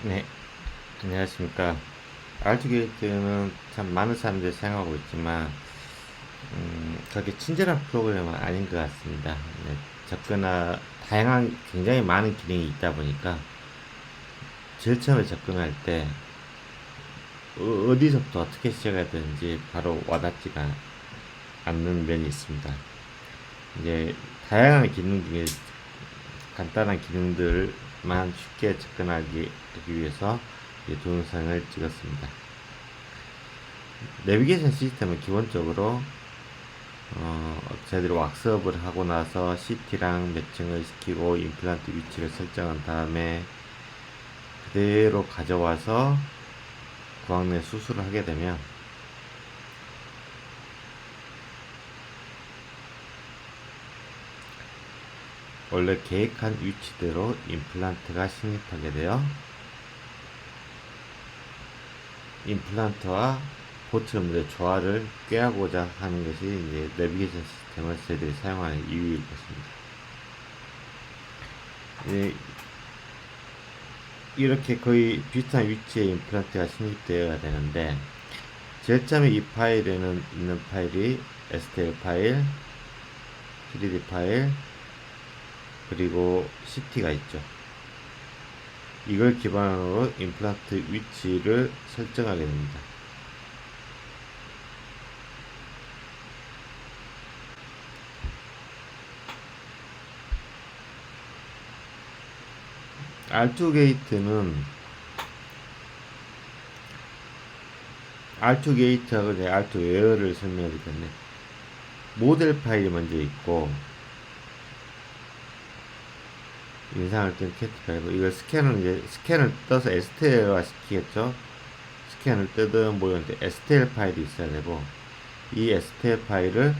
네, 안녕하십니까. 알트게이트는 참 많은 사람들이 사용하고 있지만, 그렇게 친절한 프로그램은 아닌 것 같습니다. 네, 다양한, 굉장히 많은 기능이 있다 보니까, 제일 처음에 접근할 때, 어디서부터 어떻게 시작해야 되는지 바로 와닿지가 않는 면이 있습니다. 이제, 다양한 기능 중에 간단한 기능들만 쉽게 접근하기 위해서 이 동영상을 찍었습니다. 내비게이션 시스템은 기본적으로 저희들이 왁스업을 하고 나서 CT랑 매칭을 시키고 임플란트 위치를 설정한 다음에 그대로 가져와서 구강 내 수술을 하게 되면 원래 계획한 위치대로 임플란트가 식립하게 되어 임플란트와 보트의 조화를 꾀하고자 하는 것이 이제 내비게이션 시스템을 저희들이 사용하는 이유일 것입니다. 이렇게 거의 비슷한 위치에 임플란트가 식립되어야 되는데 제일 처음에 이 파일에는 있는 파일이 STL 파일, 3D 파일, 그리고 CT가 있죠. 이걸 기반으로 임플란트 위치를 설정하게 됩니다. R2 게이트는 R2 게이트하고 R2 웨어를 설명해야 되겠네. 모델 파일이 먼저 있고 인상을 뜬 캐트 파일, 이걸 스캔을 떠서 STL화 시키겠죠. 스캔을 뜨든 뭐였는데 STL 파일이 있어야 되고 이 STL 파일을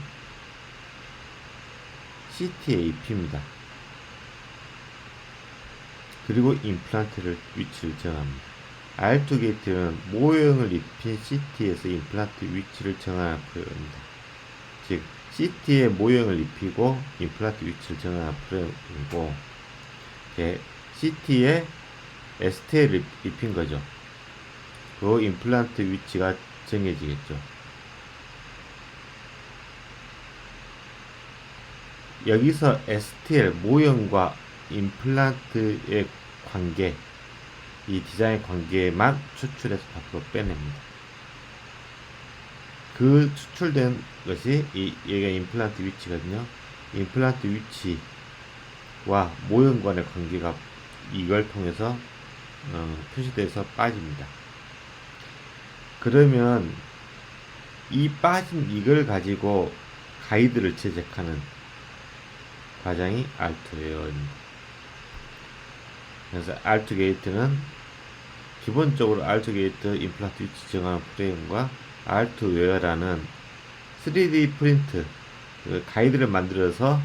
CT에 입힙니다. 그리고 임플란트를 위치를 정합니다. R2 게이트는 모형을 입힌 CT에서 임플란트 위치를 정하는 프로그램입니다. 즉 CT에 모형을 입히고 임플란트 위치를 정하는 프로그램이고 CT에 STL을 입힌 거죠. 그 임플란트 위치가 정해지겠죠. 여기서 STL 모형과 임플란트의 관계, 이 디자인 관계만 추출해서 밖으로 빼냅니다. 그 추출된 것이 얘가 임플란트 위치거든요. 임플란트 위치와 모형 간의 관계가 이걸 통해서 표시돼서 빠집니다. 그러면 이 빠진 이걸 가지고 가이드를 제작하는 과정이 알트웨어입니다. 그래서 알트 게이트는 기본적으로 알트 게이트 임플란트 위치 정하는 프레임과 알트웨어라는 3D 프린트 가이드를 만들어서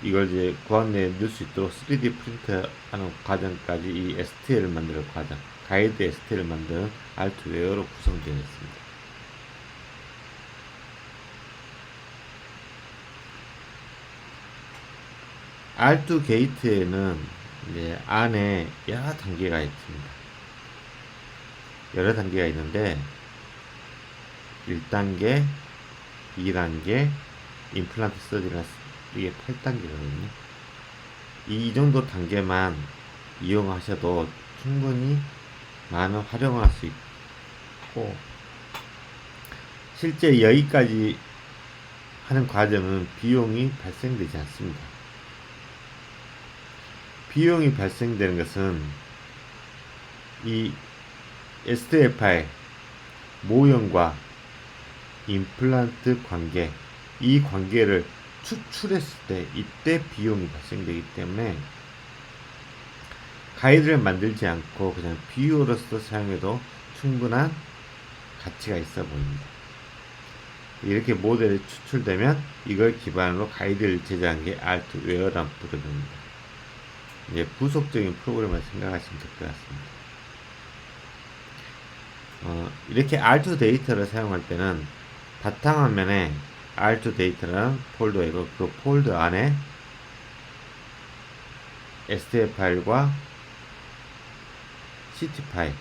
이걸 이제 구강 내에 넣을 수 있도록 3D 프린트 하는 과정까지 이 STL을 만드는 과정, 가이드 STL을 만드는 알트웨어로 구성되어 있습니다. R2 게이트에는 이제 안에 여러 단계가 있습니다. 여러 단계가 있는데 1단계, 2단계, 임플란트 서지가 이게 8단계거든요. 이 정도 단계만 이용하셔도 충분히 많은 활용을 할 수 있고 실제 여기까지 하는 과정은 비용이 발생되지 않습니다. 비용이 발생되는 것은 이 STL 파일 모형과 임플란트 관계, 이 관계를 추출했을 때 이때 비용이 발생되기 때문에 가이드를 만들지 않고 그냥 비유로서 사용해도 충분한 가치가 있어 보입니다. 이렇게 모델이 추출되면 이걸 기반으로 가이드를 제작한 게 알트웨어란 프로그램입니다. 이제 부속적인 프로그램을 생각하시면 될 것 같습니다. 이렇게 R2 데이터를 사용할 때는 바탕화면에 R2 데이터라는 폴더가 있고 그 폴더 안에 STL 파일과 CT 파일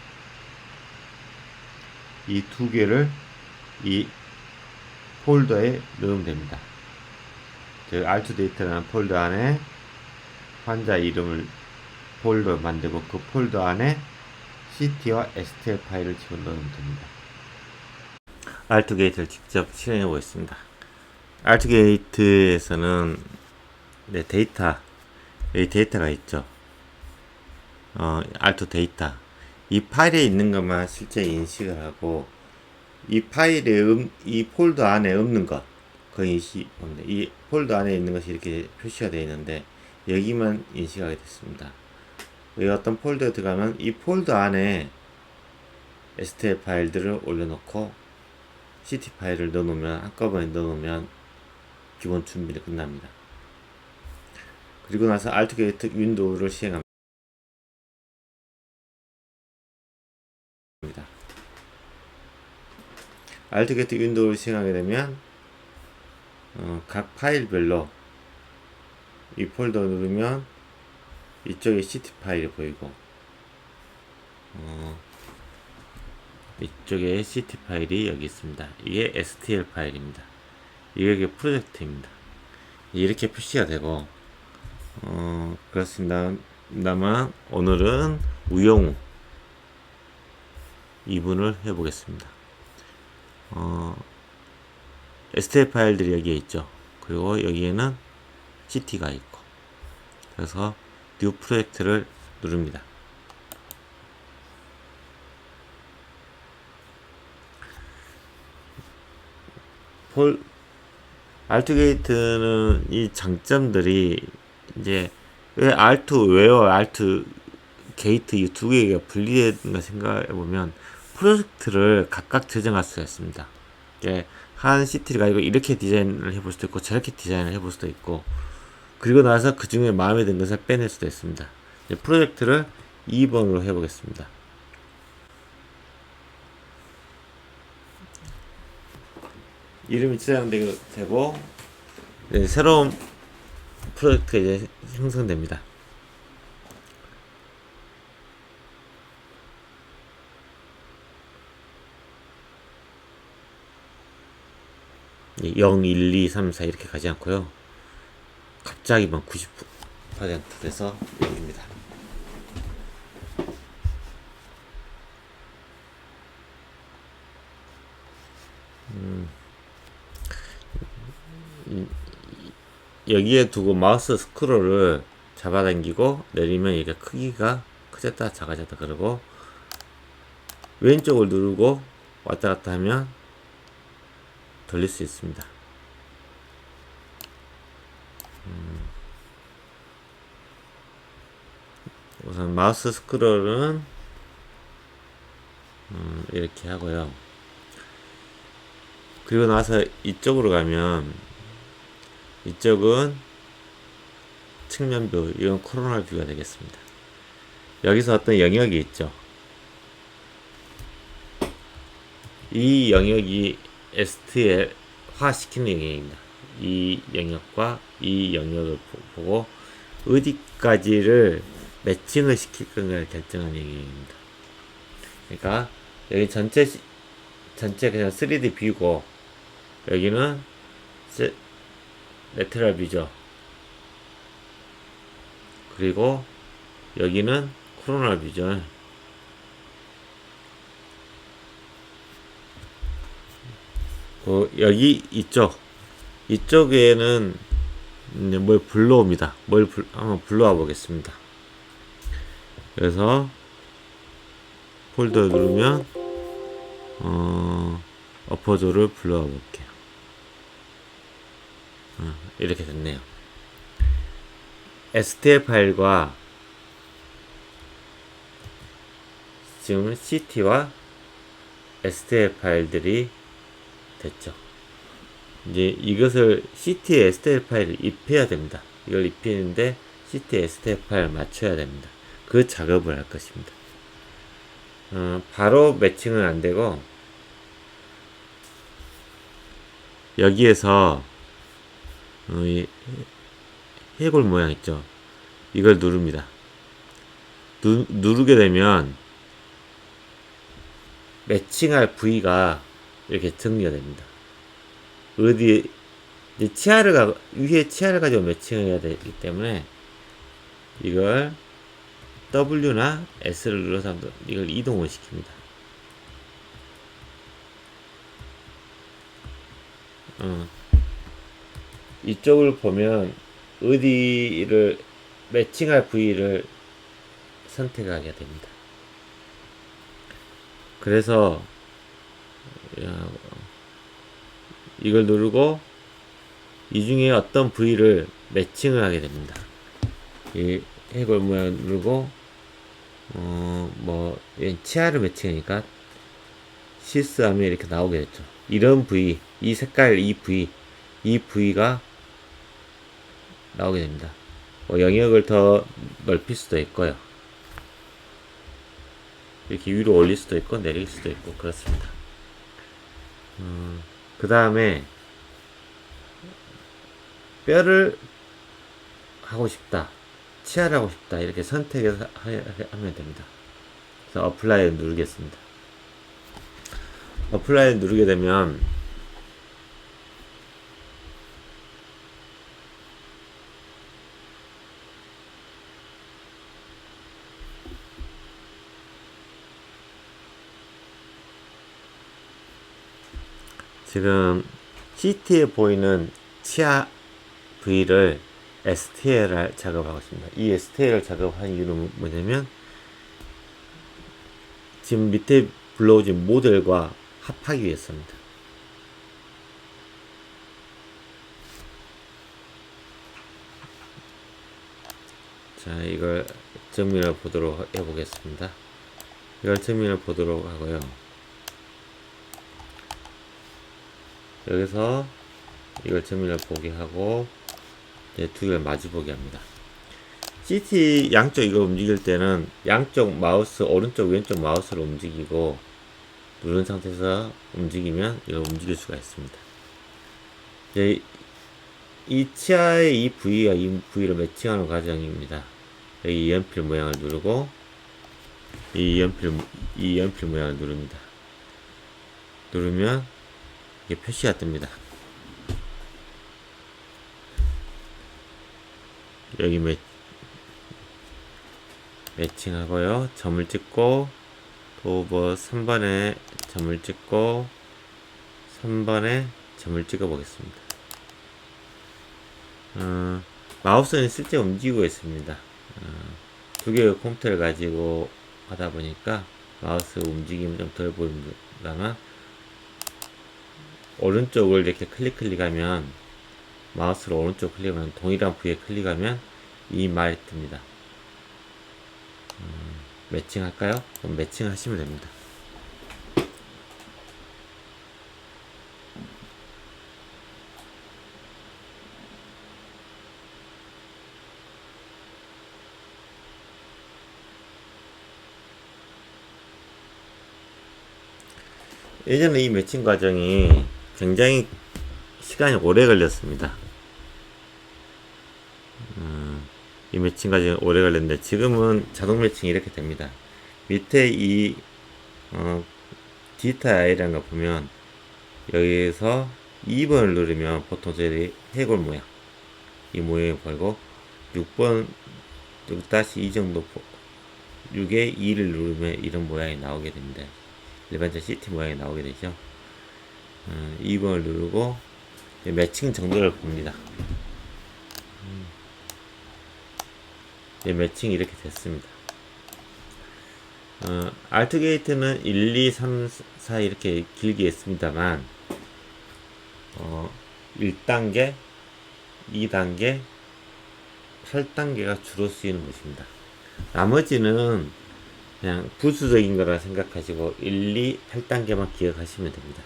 이 두 개를 이 폴더에 넣으면 됩니다. 즉 알투데이터라는 폴더 안에 환자 이름을 폴더 만들고 그 폴더 안에 CT와 STL 파일을 집어넣으면 됩니다. 알투게이트를 직접 실행해 보겠습니다. 알투게이트에서는 여기 데이터가 있죠. 알투 데이터. 이 파일에 있는 것만 실제 인식을 하고 이 이 폴더 안에 없는 것, 그 인식입니다. 이 폴더 안에 있는 것이 이렇게 표시가 되어 있는데 여기만 인식하게 됐습니다. 여기 어떤 폴더에 들어가면 이 폴더 안에 STL 파일들을 올려놓고 CT 파일을 넣어놓으면 한꺼번에 넣어놓으면 기본 준비가 끝납니다. 그리고 나서 알투게이트 윈도우를 시행합니다. 알투게이트 윈도우를 시행하게 되면 각 파일별로 이 폴더 누르면 이쪽에 CT 파일이 보이고 이쪽에 CT 파일이 여기 있습니다. 이게 STL 파일입니다. 이게 프로젝트입니다. 이렇게 표시가 되고 그렇습니다. 다만 오늘은 우영우 이분을 해보겠습니다. STL 파일들이 여기에 있죠. 그리고 여기에는 CT가 있고 그래서 뉴 프로젝트를 누릅니다. 알투게이트는 이 장점들이 이제 왜 웨어, 알투 게이트 이 두 개가 분리된가 생각해 보면 프로젝트를 각각 재정할 수가 있습니다. 한 CT를 가지고 이렇게 디자인을 해볼 수도 있고 저렇게 디자인을 해볼 수도 있고 그리고 나서 그 중에 마음에 든 것을 빼낼 수도 있습니다. 프로젝트를 2번으로 해보겠습니다. 이름이 저장되고 새로운 프로젝트가 이제 형성됩니다. 이 0, 1, 2, 3, 4 이렇게 가지 않고요. 갑자기 막 90% 돼서 여기입니다. 여기에 두고 마우스 스크롤을 잡아당기고 내리면 이게 크기가 커졌다 작아졌다 그러고 왼쪽을 누르고 왔다 갔다 하면 돌릴 수 있습니다. 우선 마우스 스크롤은 이렇게 하고요. 그리고 나서 이쪽으로 가면 이쪽은 측면뷰, 이건 코로나 뷰가 되겠습니다. 여기서 어떤 영역이 있죠. 이 영역이 STL화 시키는 영역입니다. 이 영역과 이 영역을 보고 어디까지를 매칭을 시킬 건가를 결정하는 영역입니다. 그러니까 여기 전체 그냥 3D 뷰고 여기는 레테럴 뷰죠. 그리고 여기는 코로나 뷰죠. 여기 이쪽에는 뭘 불러옵니다. 한번 불러와 보겠습니다. 그래서 폴더 누르면 어퍼조를 불러와 볼게요. 이렇게 됐네요. STL 파일과 지금 CT와 STL 파일들이 됐죠. 이제 이것을 CT에 STL 파일을 입혀야 됩니다. 이걸 입히는데 CT에 STL 파일을 맞춰야 됩니다. 그 작업을 할 것입니다. 바로 매칭은 안 되고 여기에서 이 해골 모양 있죠. 이걸 누릅니다. 누르게 되면 매칭할 부위가 이렇게 정리가 됩니다. 어디 이제 위에 치아를 가지고 매칭해야 되기 때문에 이걸 W나 S를 눌러서 이걸 이동을 시킵니다. 이쪽을 보면 어디를 매칭할 부위를 선택하게 됩니다. 그래서 이걸 누르고 이 중에 어떤 부위를 매칭을 하게 됩니다. 이 해골 모양 누르고 치아를 매칭하니까 시스하면 이렇게 나오게 됐죠. 이런 부위, 이 색깔, 이 부위가 나오게 됩니다. 영역을 더 넓힐 수도 있고요. 이렇게 위로 올릴 수도 있고 내릴 수도 있고 그렇습니다. 그 다음에 뼈를 하고 싶다, 치아를 하고 싶다 이렇게 선택해서 하면 됩니다. 그래서 어플라이를 누르겠습니다. 어플라이를 누르게 되면 지금 CT에 보이는 치아 부위를 STL 작업하고 있습니다. 이 STL 작업한 이유는 뭐냐면 지금 밑에 불러오신 모델과 합하기 위해서입니다. 자, 이걸 정면을 보도록 해보겠습니다. 이걸 정면을 보도록 하고요. 여기서 이걸 정면을 보게 하고 두 개를 마주 보게 합니다. CT 양쪽 이거 움직일 때는 양쪽 마우스 오른쪽 왼쪽 마우스를 움직이고 누른 상태에서 움직이면 이걸 움직일 수가 있습니다. 이 치아의 이 부위와 이 부위를 매칭하는 과정입니다. 여기 연필 모양을 누르고 이 연필 모양을 누릅니다. 누르면 이게 표시가 뜹니다. 여기 매칭하고요. 점을 찍고 도어 3번에 점을 찍고 3번에 점을 찍어 보겠습니다. 마우스는 실제 움직이고 있습니다. 두 개의 컴퓨터를 가지고 하다 보니까 마우스 움직임이 좀 덜 보입니다만 오른쪽을 이렇게 클릭하면 마우스로 오른쪽 클릭하면 동일한 부위에 클릭하면 이 말이 뜹니다. 매칭할까요? 그럼 매칭하시면 됩니다. 예전에 이 매칭 과정이 굉장히 시간이 오래 걸렸습니다. 이 매칭 과정이 오래 걸렸는데 지금은 자동 매칭이 이렇게 됩니다. 밑에 이 디지털 아이라는 거 보면 여기에서 2번을 누르면 보통 저희들이 해골 모양 이 모양이 보이고 6번 6-2 정도 6에 2를 누르면 이런 모양이 나오게 됩니다. 일반적 CT 모양이 나오게 되죠. 2번을 누르고 매칭 정도를 봅니다. 매칭이 이렇게 됐습니다. 알트 게이트는 1, 2, 3, 4 이렇게 길게 있습니다만 1단계, 2단계, 8단계가 주로 쓰이는 것입니다. 나머지는 그냥 부수적인 거라 생각하시고 1, 2, 8단계만 기억하시면 됩니다.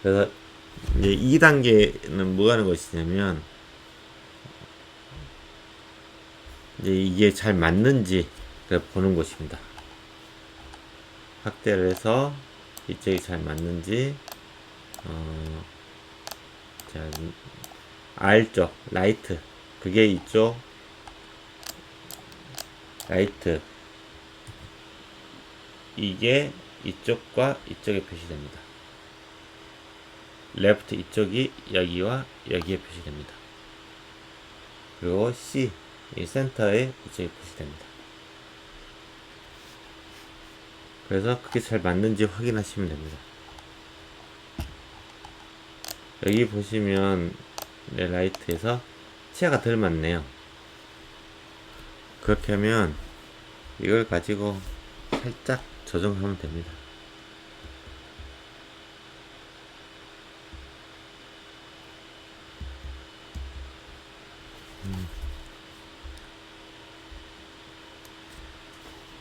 그래서 이제 2단계는 뭐 하는 것이냐면 이제 이게 잘 맞는지 보는 것입니다. 확대를 해서 이쪽이 잘 맞는지 자, R쪽 라이트 그게 이쪽 라이트 이게 이쪽과 이쪽에 표시됩니다. 레프트 이쪽이 여기와 여기에 표시됩니다. 그리고 C 이 센터에 이쪽에 표시됩니다. 그래서 그게 잘 맞는지 확인하시면 됩니다. 여기 보시면 라이트에서 치아가 덜 맞네요. 그렇게 하면 이걸 가지고 살짝 조정하면 됩니다.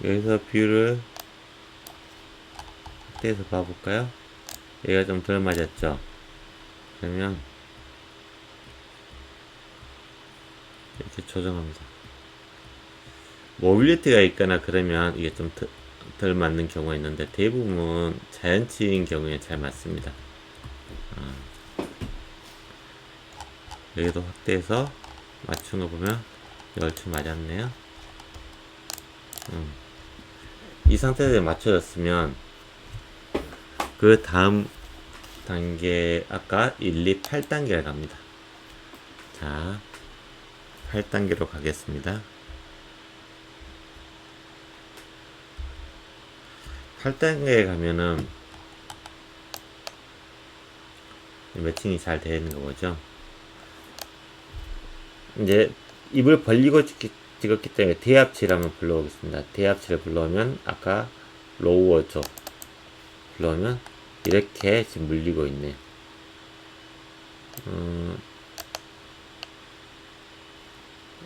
여기서 뷰를 확대해서 봐볼까요? 얘가 좀 덜 맞았죠? 그러면 이렇게 조정합니다. 모빌리티가 있거나 그러면 이게 좀 덜 맞는 경우가 있는데 대부분 자연치인 경우에 잘 맞습니다. 여기도 확대해서 맞춘 거 보면 얼추 맞았네요. 이 상태에서 맞춰졌으면 그 다음 단계 아까 1, 2, 8단계를 갑니다. 자, 8단계로 가겠습니다. 8단계에 가면은 매칭이 잘 되어 있는 거 보죠. 이제 입을 벌리고 찍었기 때문에 대합치를 한번 불러오겠습니다. 대합치를 불러오면 아까 로우어죠. 불러오면 이렇게 지금 물리고 있네요.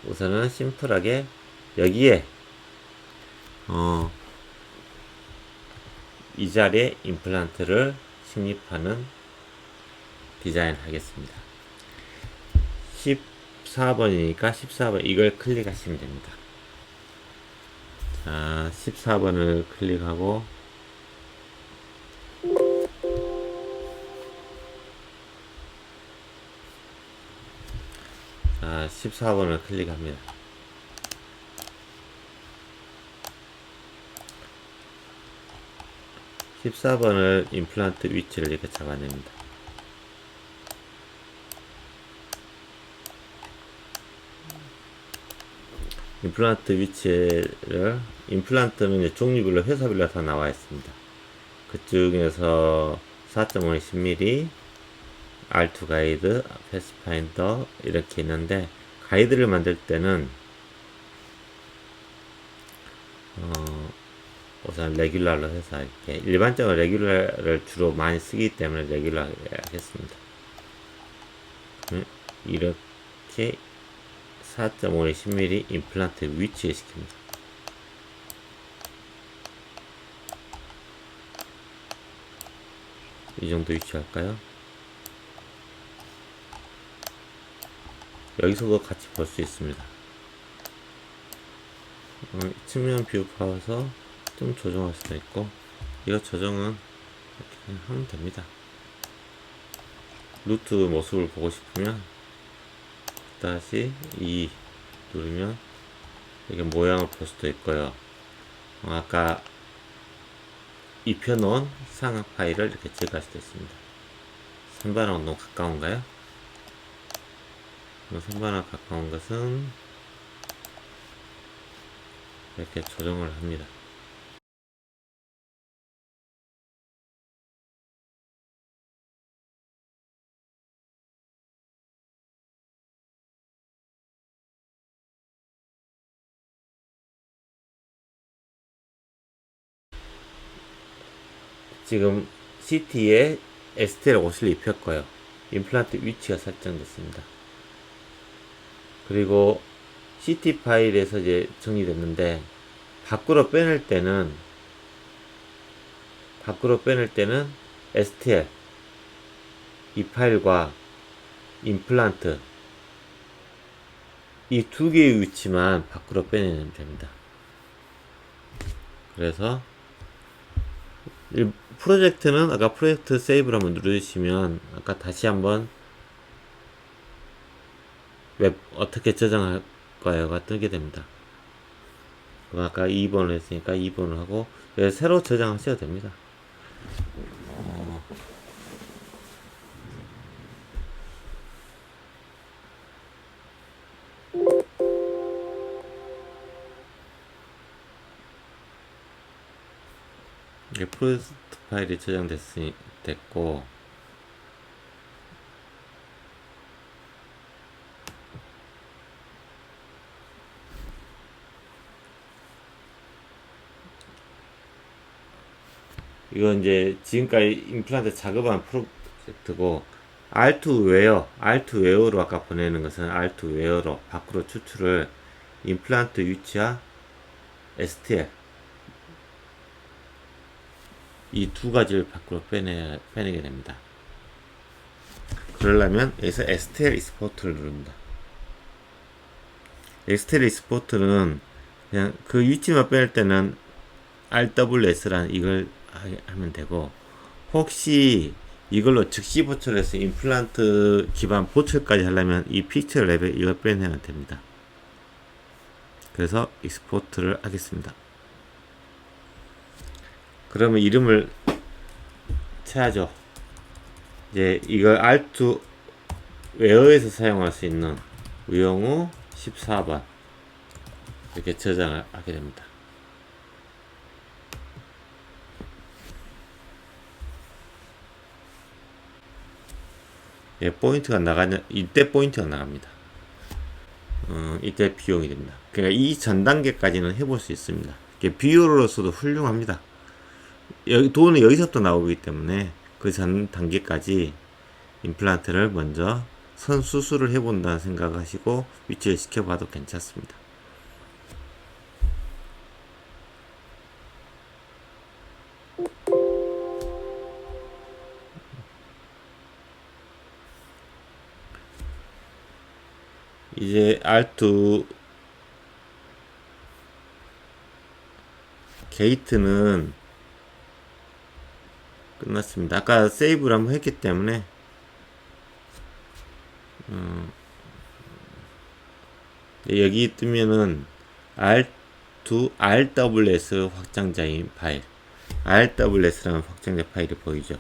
우선은 심플하게 여기에 이 자리에 임플란트를 식립하는 디자인을 하겠습니다. 14번이니까 14번 이걸 클릭하시면 됩니다. 자, 14번을 클릭하고 자, 14번을 클릭합니다. (14번을) 임플란트 위치를 이렇게 잡아냅니다. 임플란트 위치를 임플란트는 이제 종류별로 회사별로 다 나와 있습니다. 그 중에서 4.5 10mm, R2 가이드, 패스파인더 이렇게 있는데 가이드를 만들 때는 우선 레귤러로 해서 이렇게 일반적으로 레귤러를 주로 많이 쓰기 때문에 레귤러 하겠습니다. 이렇게 4.5에 10mm 임플란트 위치에 시킵니다. 이 정도 위치할까요? 여기서도 같이 볼 수 있습니다. 측면 뷰 봐서 좀 조정할 수도 있고, 이거 조정은 이렇게 하면 됩니다. 루트 모습을 보고 싶으면 다시 2 누르면 이게 모양을 볼 수도 있고요. 아까 입혀놓은 상악 파일을 이렇게 제거할 수도 있습니다. 선반하고 너무 가까운가요? 선반하고 가까운 것은 이렇게 조정을 합니다. 지금 CT에 STL 옷을 입혔고요. 임플란트 위치가 설정됐습니다. 그리고 CT 파일에서 이제 정리됐는데 밖으로 빼낼 때는 STL 이 파일과 임플란트 이 두 개의 위치만 밖으로 빼내면 됩니다. 그래서 프로젝트는 아까 프로젝트 세이브를 한번 누르시면 아까 다시 한번 웹 어떻게 저장할 거요가 뜨게 됩니다. 아까 2번을 했으니까 2번을 하고 새로 저장하셔도 됩니다. 이게 프로젝트 파일이 됐고, 이건 이제 지금까지 임플란트 작업한 프로젝트고, R2웨어로 아까 보내는 것은 R2웨어로 밖으로 추출을 임플란트 위치와 STL 이 두 가지를 밖으로 빼내게 됩니다. 그러려면 여기서 STL 익스포트를 누릅니다. STL 익스포트는 그냥 그 위치만 빼낼 때는 RWS란 이걸 하면 되고, 혹시 이걸로 즉시 보철해서 임플란트 기반 보철까지 하려면 이 픽처 랩에 이걸 빼내면 됩니다. 그래서 익스포트를 하겠습니다. 그러면 이름을 쳐야죠. 이제 이걸 R2 웨어에서 사용할 수 있는 우영우 14번 이렇게 저장을 하게 됩니다. 예, 포인트가 이때 포인트가 나갑니다. 이때 비용이 됩니다. 그러니까 이 전 단계까지는 해볼 수 있습니다. 비율로서도 훌륭합니다. 돈은 여기서부터 나오기 때문에 그 전 단계까지 임플란트를 먼저 선수술을 해본다는 생각하시고 위치를 시켜봐도 괜찮습니다. 이제 R2 게이트는 끝났습니다. 아까 세이브를 한번 했기 때문에 여기 뜨면은 R2 RWS 확장자인 파일, RWS라는 확장자 파일이 보이죠.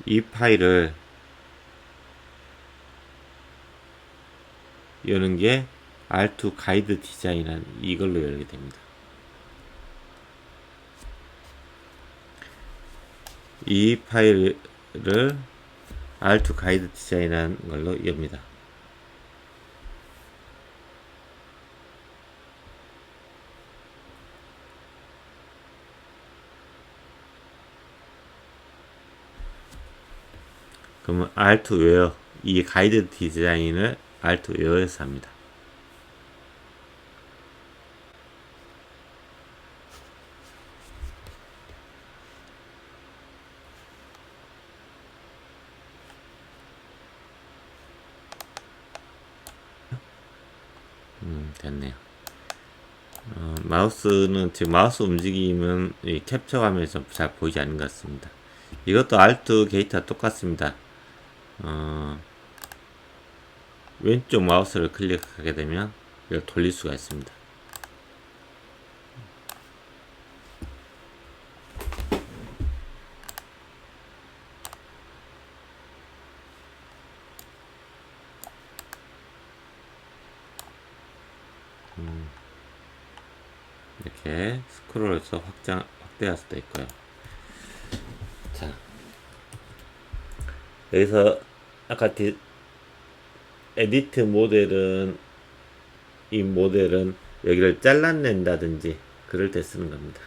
이 파일을 여는 게 R2 가이드 디자인한 이걸로 열게 됩니다. 이 파일을 R2 가이드 디자인한 걸로 엽니다. 그러면 R2 웨어, 이 가이드 디자인을 R2 웨어에서 합니다. 됐네요. 마우스는 지금 마우스 움직임은 이 캡처 화면에서 잘 보이지 않는 것 같습니다. 이것도 R2 게이트와 똑같습니다. 왼쪽 마우스를 클릭하게 되면 이걸 돌릴 수가 있습니다. 이렇게 스크롤해서 확대할 수도 있고요. 자, 여기서 아까 에디트 모델은 이 모델은 여기를 잘라낸다든지 그럴 때 쓰는 겁니다.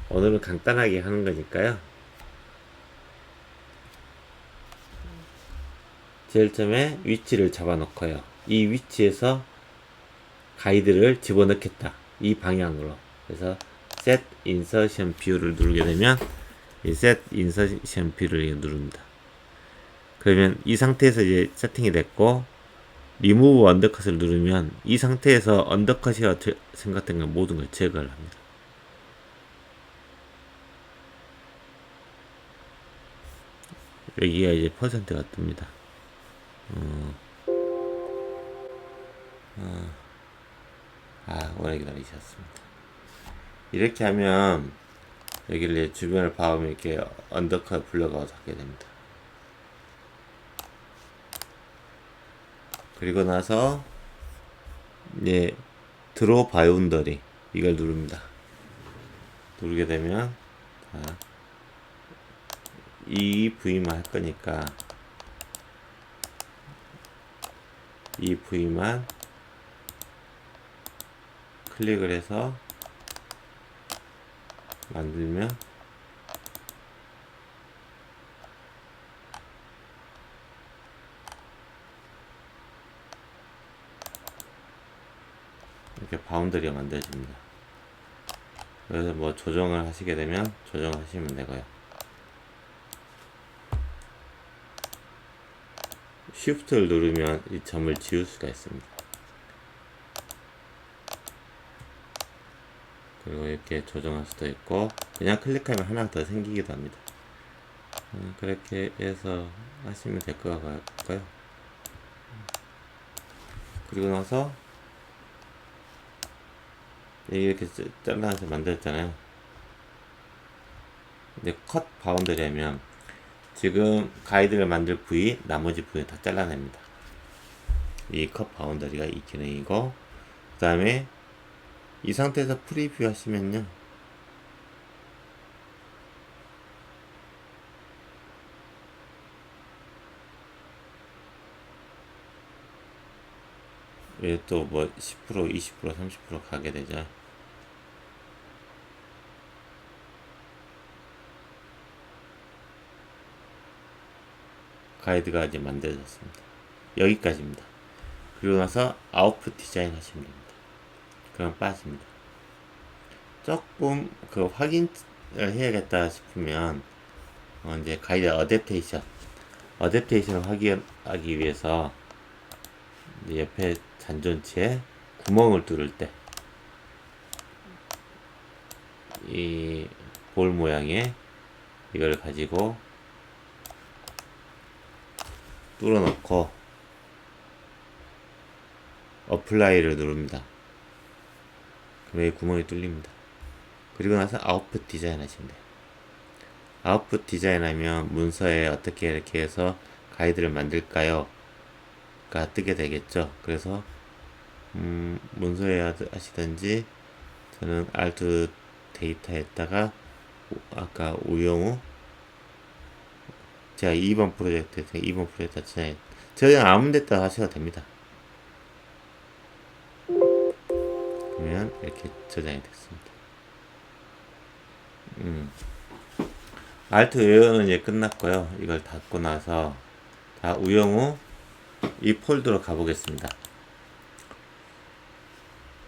오늘은 간단하게 하는 거니까요. 제일 처음에 위치를 잡아놓고요. 이 위치에서 가이드를 집어넣겠다. 이 방향으로. 그래서 Set Insertion View를 누르게 되면 이 Set Insertion View를 누릅니다. 그러면 이 상태에서 이제 세팅이 됐고 Remove Undercut을 누르면 이 상태에서 언더컷이라 생각된 건 모든 걸 제거를 합니다. 여기가 이제 퍼센트가 뜹니다. 오래 기다리셨습니다. 이렇게 하면 여기를 주변을 봐오면 이렇게 언더컷 블럭아웃 하게 됩니다. 그리고 나서 이제 드로우 바운더리 이걸 누릅니다. 누르게 되면 이 부위만 할 거니까 이 부위만 클릭을 해서 만들면 이렇게 바운더리가 만들어집니다. 그래서 뭐 조정을 하시게 되면 조정하시면 되고요. Shift를 누르면 이 점을 지울 수가 있습니다. 그리고 이렇게 조정할 수도 있고 그냥 클릭하면 하나 더 생기기도 합니다. 그렇게 해서 하시면 될 것 같고요. 그리고 나서 이렇게 잘라서 만들었잖아요. 근데 컷 바운더리 하면 지금 가이드를 만들 부위 나머지 부위 다 잘라냅니다. 이 컷 바운더리가 이 기능이고, 그 다음에 이 상태에서 프리뷰 하시면요, 여기 또 뭐 10%, 20%, 30% 가게 되죠. 가이드가 이제 만들어졌습니다. 여기까지입니다. 그리고 나서 아웃풋 디자인 하시면 됩니다. 그럼 빠집니다. 조금 그 확인을 해야겠다 싶으면 이제 가이드 어댑테이션을 확인하기 위해서 이제 옆에 잔존치에 구멍을 뚫을 때 이 볼 모양의 이걸 가지고 뚫어 놓고 어플라이를 누릅니다. 그럼 여기 구멍이 뚫립니다. 그리고 나서 아웃풋 디자인 하시면 돼요. 아웃풋 디자인 하면 문서에 어떻게 이렇게 해서 가이드를 만들까요? 가 뜨게 되겠죠. 그래서 문서에 하시든지 저는 알트 데이터에다가 아까 우영우 제가 2번 프로젝트에서 2번 프로젝트 저장해 그냥 아무 데다 하셔도 됩니다. 그러면 이렇게 저장이 됐습니다. 알트 외어는 이제 끝났고요. 이걸 닫고 나서 다 우영우 이 폴더로 가보겠습니다.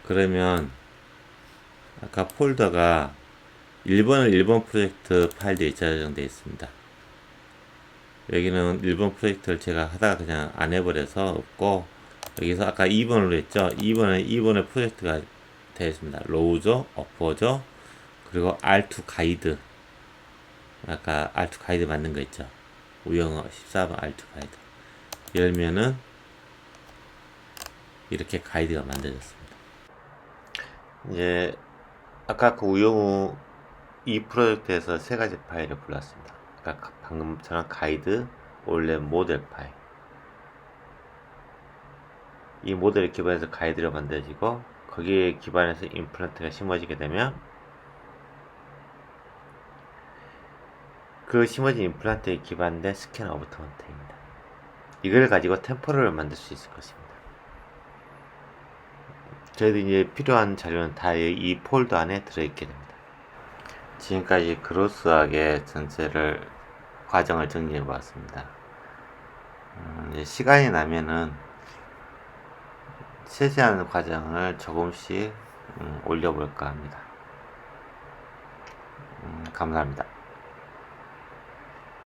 그러면 아까 폴더가 1번은 1번 프로젝트 파일들이 저장되어 있습니다. 여기는 1번 프로젝트를 제가 하다가 그냥 안 해버려서 없고, 여기서 아까 2번으로 했죠. 2번은 2번의 프로젝트가 되어 있습니다. 로우죠, 어퍼죠, 그리고 R2 가이드. 아까 R2 가이드 만든 거 있죠. 우영어 14번 R2 가이드. 열면은 이렇게 가이드가 만들어졌습니다. 이제 아까 그 우영우 이 프로젝트에서 세 가지 파일을 불렀습니다. 아까 방금처럼 가이드, 원래 모델 파일. 이 모델을 기반해서 가이드를 만들어지고, 거기에 기반해서 임플란트가 심어지게 되면 그 심어진 임플란트에 기반된 스캔 오브트먼트입니다. 이걸 가지고 템포를 만들 수 있을 것입니다. 저희도 이제 필요한 자료는 다 이 폴더 안에 들어있게 됩니다. 지금까지 그로스하게 전체를 과정을 정리해 보았습니다. 이제 시간이 나면은 세세한 과정을 조금씩 올려볼까 합니다. 감사합니다.